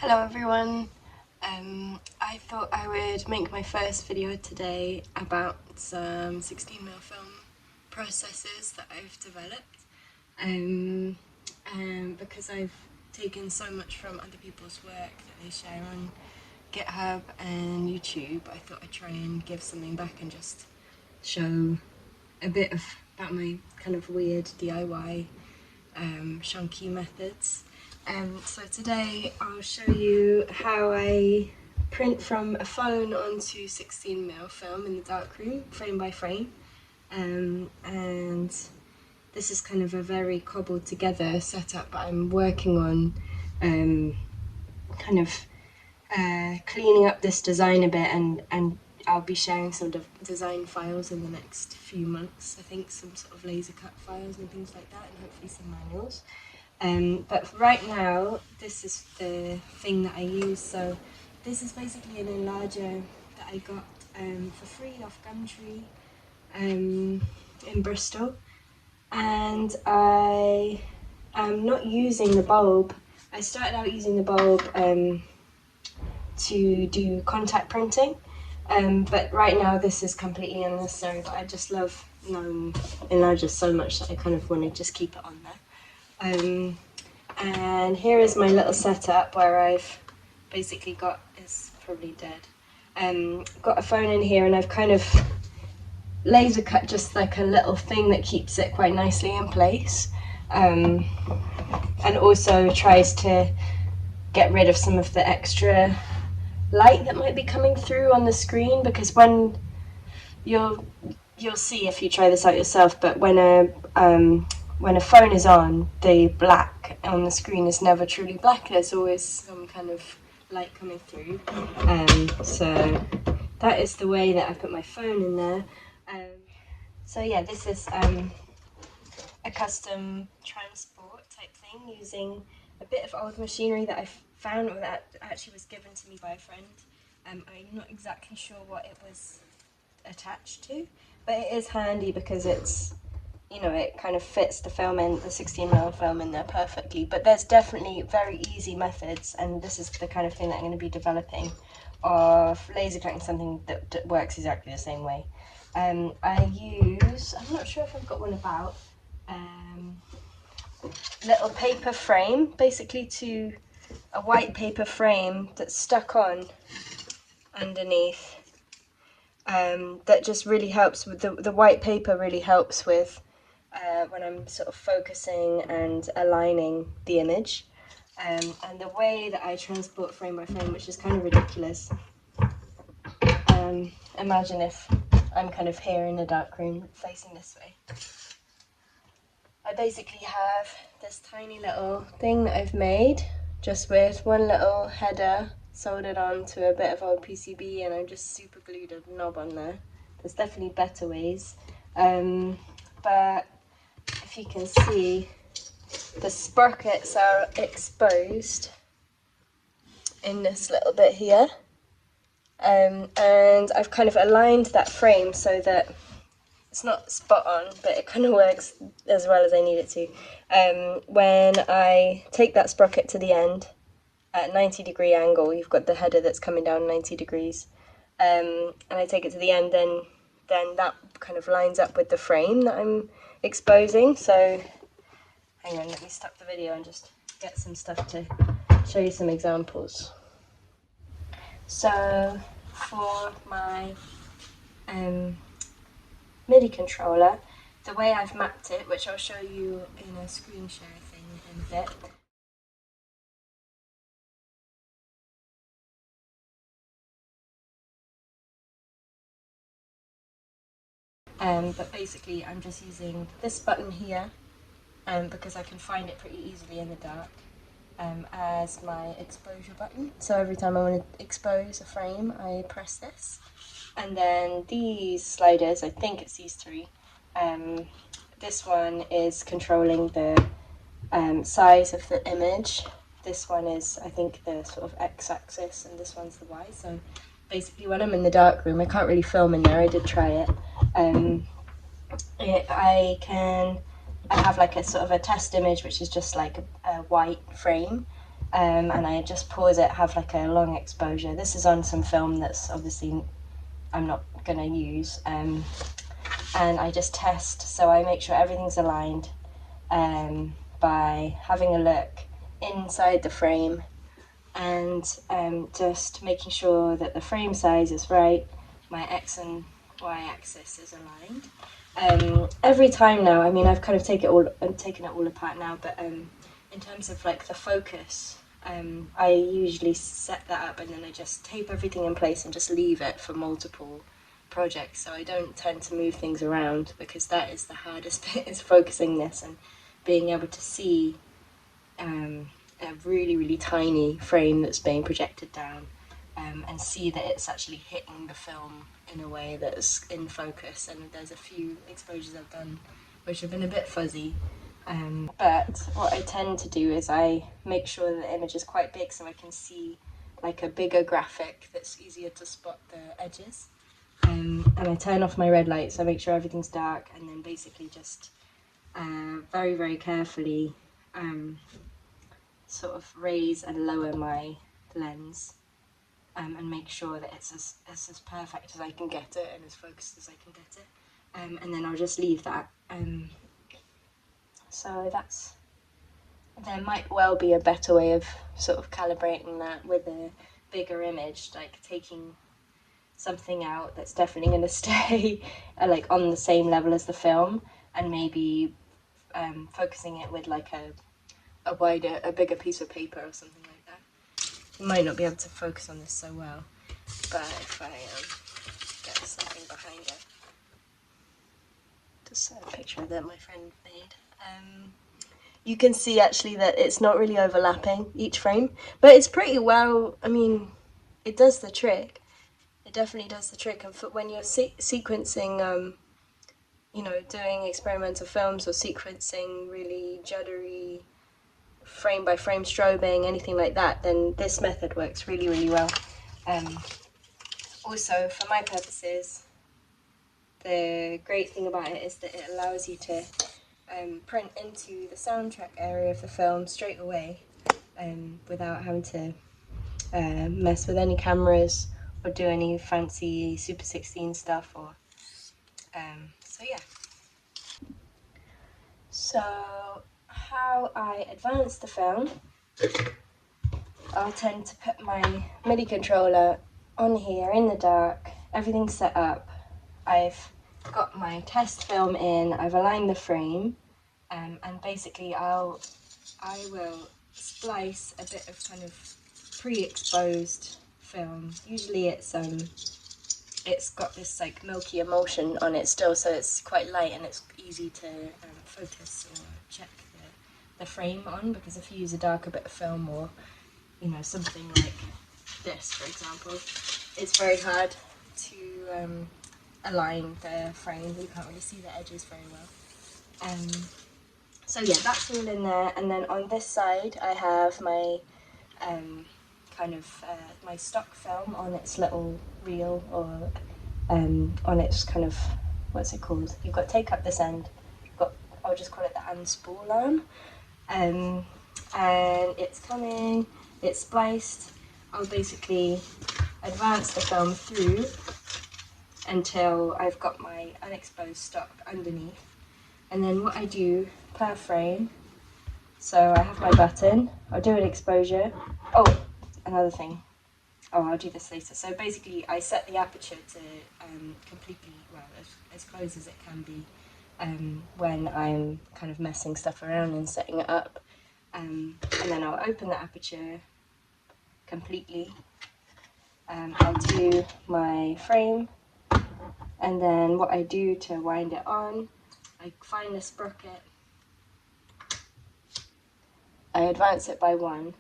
Hello everyone. I thought I would make my first video today about some 16mm film processes that I've developed. Because I've taken so much from other people's work that they share on GitHub and YouTube, I thought I'd try and give something back and just show a bit about my kind of weird DIY chunky methods. So today I'll show you how I print from a phone onto 16mm film in the darkroom, frame by frame. And this is kind of a very cobbled together setup, but I'm working on cleaning up this design a bit, and I'll be sharing some design files in the next few months. I think some sort of laser cut files and things like that, and hopefully some manuals. But right now, this is the thing that I use. So this is basically an enlarger that I got for free off Gumtree in Bristol. And I am not using the bulb. I started out using the bulb to do contact printing. But right now this is completely unnecessary, but I just love enlargers so much that I kind of want to just keep it on there. And here is my little setup where I've basically got, it's probably dead, got a phone in here, and I've kind of laser cut just like a little thing that keeps it quite nicely in place, and also tries to get rid of some of the extra light that might be coming through on the screen, because when you'll see if you try this out yourself, but when a phone is on, the black on the screen is never truly black. There's always some kind of light coming through. So that is the way that I put my phone in there. So yeah, this is a custom transport type thing using a bit of old machinery that I found, or that actually was given to me by a friend. I'm not exactly sure what it was attached to, but it is handy because it's, you know, it kind of fits the film in, the 16mm film in there perfectly. But there's definitely very easy methods, and this is the kind of thing that I'm going to be developing, of laser cutting something that works exactly the same way. I use, I'm not sure if I've got one about, little paper frame, basically to a white paper frame that's stuck on underneath. That just really helps with the white paper, really helps with when I'm sort of focusing and aligning the image. And the way that I transport frame by frame, which is kind of ridiculous. Imagine if I'm kind of here in a dark room facing this way. I basically have this tiny little thing that I've made just with one little header soldered onto a bit of old PCB, and I just super glued a knob on there. There's definitely better ways, but if you can see, the sprockets are exposed in this little bit here, and I've kind of aligned that frame so that it's not spot on, but it kind of works as well as I need it to. When I take that sprocket to the end at 90-degree angle, you've got the header that's coming down 90 degrees, and I take it to the end, then that kind of lines up with the frame that I'm exposing. So hang on, let me stop the video and just get some stuff to show you some examples. So for my MIDI controller, the way I've mapped it, which I'll show you in a screen share thing in a bit. But basically I'm just using this button here, because I can find it pretty easily in the dark, as my exposure button. So every time I want to expose a frame, I press this. And then these sliders, I think it's these three. This one is controlling the size of the image. This one is, I think, the sort of x-axis, and this one's the y. So basically when I'm in the dark room, I can't really film in there, I did try it. I have like a sort of a test image, which is just like a white frame, and I just pause it, have like a long exposure. This is on some film that's obviously I'm not going to use, and I just test, so I make sure everything's aligned by having a look inside the frame and just making sure that the frame size is right, my X and Y axis is aligned. Every time now, I mean, I've kind of taken it all apart now, but in terms of like the focus, I usually set that up and then I just tape everything in place and just leave it for multiple projects, so I don't tend to move things around, because that is the hardest bit, is focusing this and being able to see a really tiny frame that's being projected down, and see that it's actually hitting the film in a way that's in focus. And there's a few exposures I've done which have been a bit fuzzy, but what I tend to do is I make sure that the image is quite big so I can see like a bigger graphic that's easier to spot the edges. And I turn off my red light, so I make sure everything's dark, and then basically just very carefully sort of raise and lower my lens, and make sure that it's as perfect as I can get it and as focused as I can get it, and then I'll just leave that. So there might well be a better way of sort of calibrating that with a bigger image, like taking something out that's definitely going to stay like on the same level as the film, and maybe focusing it with like a bigger piece of paper or something like that. You might not be able to focus on this so well, but if I get something behind it, just a picture that my friend made, you can see actually that it's not really overlapping each frame, but it's pretty well, I mean, it does the trick. It definitely does the trick. And for when you're sequencing, you know, doing experimental films or sequencing really juddery frame by frame strobing, anything like that, then this method works really well. Also, for my purposes, the great thing about it is that it allows you to print into the soundtrack area of the film straight away, without having to mess with any cameras or do any fancy Super 16 stuff, or so yeah. So how I advance the film, I'll tend to put my MIDI controller on here in the dark, everything's set up, I've got my test film in, I've aligned the frame, and basically I will splice a bit of kind of pre-exposed film. Usually it's got this like milky emulsion on it still, so it's quite light and it's easy to focus or check the frame on, because if you use a darker bit of film, or you know, something like this for example, it's very hard to align the frame. You can't really see the edges very well. So yeah, that's all in there, and then on this side I have my my stock film on its little reel, or on its kind of, what's it called? You've got to take up this end. I'll just call it the unspool arm, and it's coming. It's spliced. I'll basically advance the film through until I've got my unexposed stock underneath, and then what I do per frame. So I have my button. I'll do an exposure. Oh, another thing. Oh, I'll do this later. So basically I set the aperture to completely, well, as close as it can be when I'm kind of messing stuff around and setting it up. And then I'll open the aperture completely. I'll do my frame, and then what I do to wind it on, I find the sprocket, I advance it by one,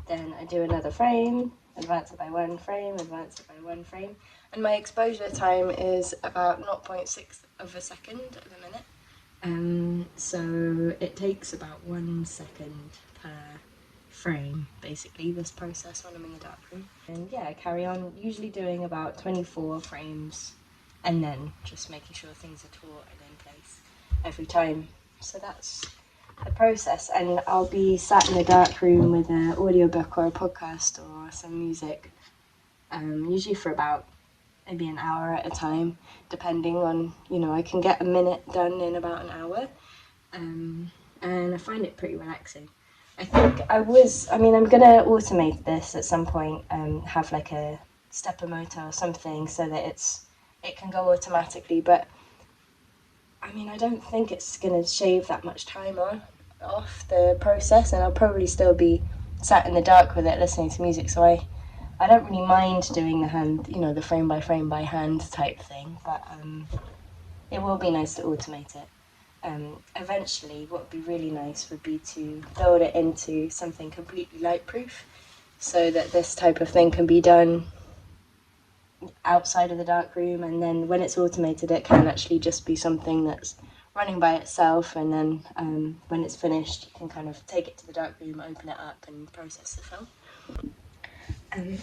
then I do another frame, advance it by one frame, advance it by one frame, and my exposure time is about 0.6 of a second at the minute. So it takes about 1 second per frame, basically, this process when I'm in the darkroom. And yeah, I carry on usually doing about 24 frames, and then just making sure things are taut and in place every time. So that's the process, and I'll be sat in a dark room with an audiobook or a podcast or some music, usually for about maybe an hour at a time, depending on, I can get a minute done in about an hour, and I find it pretty relaxing. I think I'm gonna automate this at some point, have like a stepper motor or something so that it can go automatically, but I don't think it's gonna shave that much time off the process, and I'll probably still be sat in the dark with it listening to music, so I don't really mind doing the hand, the frame by hand type thing, but it will be nice to automate it. Eventually, what would be really nice would be to build it into something completely lightproof, so that this type of thing can be done outside of the dark room, and then when it's automated, it can actually just be something that's running by itself, and then when it's finished, you can kind of take it to the dark room, open it up, and process the film.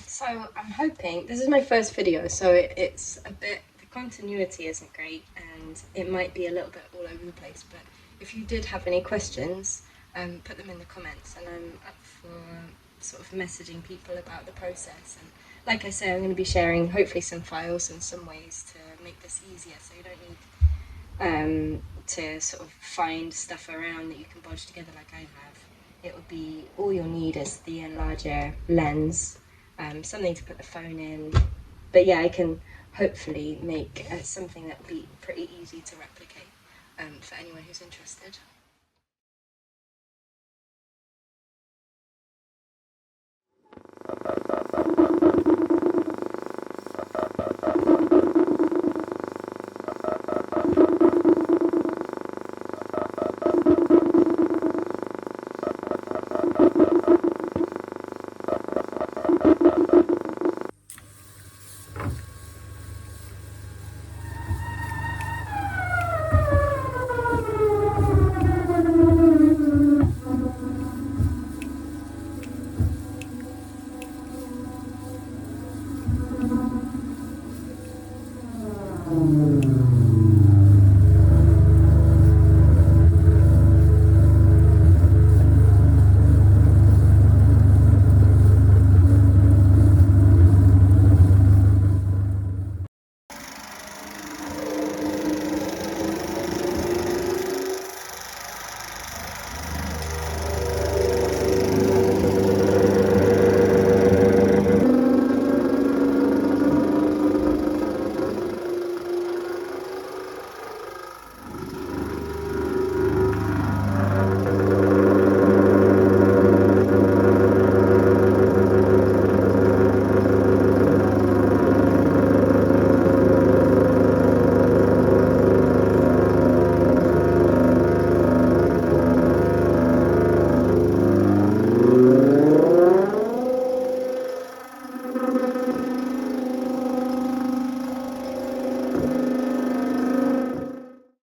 So I'm hoping, this is my first video, so it's a bit, the continuity isn't great, and it might be a little bit all over the place, but if you did have any questions, put them in the comments, and I'm up for sort of messaging people about the process. And like I say, I'm going to be sharing hopefully some files and some ways to make this easier, so you don't need to sort of find stuff around that you can bodge together like I have. It would be, all you'll need is the enlarger lens, something to put the phone in, but yeah, I can hopefully make something that would be pretty easy to replicate for anyone who's interested.